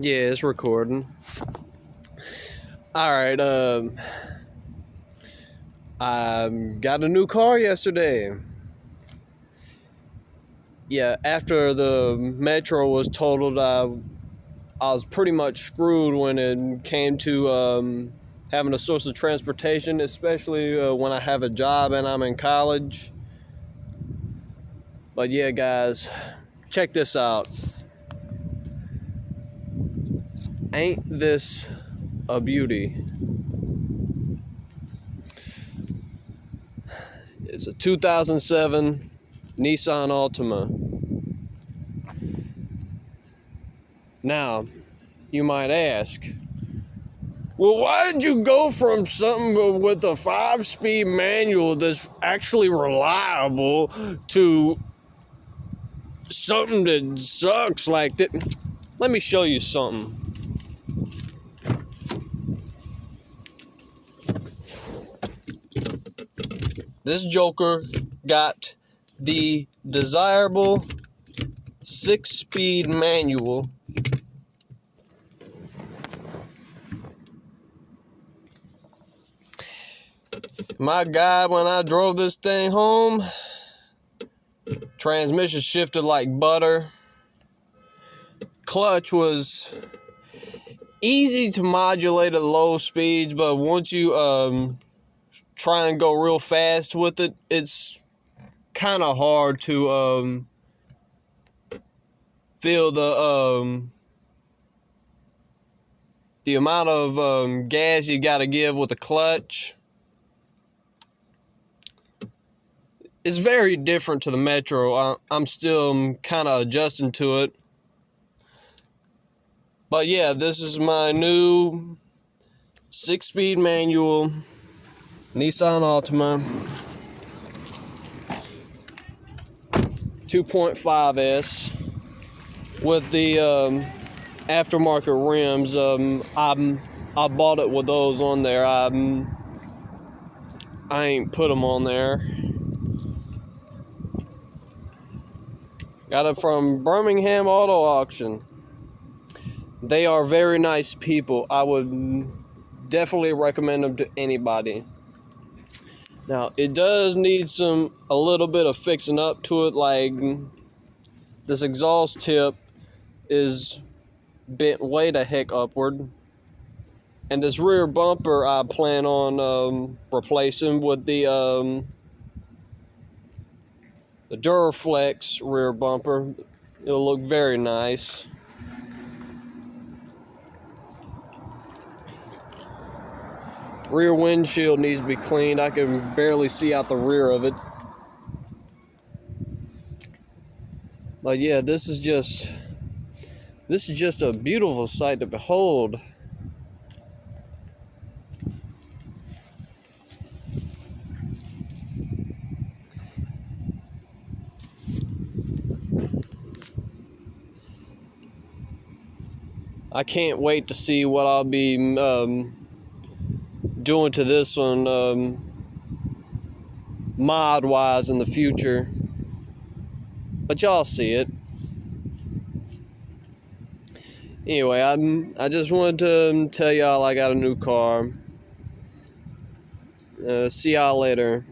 Yeah, it's recording. Alright, I got a new car yesterday. Yeah, after the Metro was totaled, I was pretty much screwed when it came to having a source of transportation, especially when I have a job and I'm in college. But yeah, guys, check this out. Ain't this a beauty? It's a 2007 Nissan Altima. Now, you might ask, well, why did you go from something with a 5-speed manual that's actually reliable to something that sucks like that? Let me show you something. This joker got the desirable 6-speed manual. My God, when I drove this thing home, transmission shifted like butter. Clutch was easy to modulate at low speeds, but once you try and go real fast with it, it's kind of hard to feel the amount of gas you got to give with the clutch. It's very different to the Metro. I'm still kind of adjusting to it. But yeah, this is my new 6-speed manual Nissan Altima 2.5S with the aftermarket rims. I bought it with those on there. I ain't put them on there. Got it from Birmingham Auto Auction. They are very nice people. I would definitely recommend them to anybody. Now, it does need a little bit of fixing up to it, like this exhaust tip is bent way the heck upward. And this rear bumper I plan on replacing with the Duraflex rear bumper. It'll look very nice. Rear windshield needs to be cleaned. I can barely see out the rear of it. But yeah, this is just a beautiful sight to behold. I can't wait to see what I'll be doing to this one mod wise in the future, but y'all see it. Anyway, I just wanted to tell y'all I got a new car. See y'all later.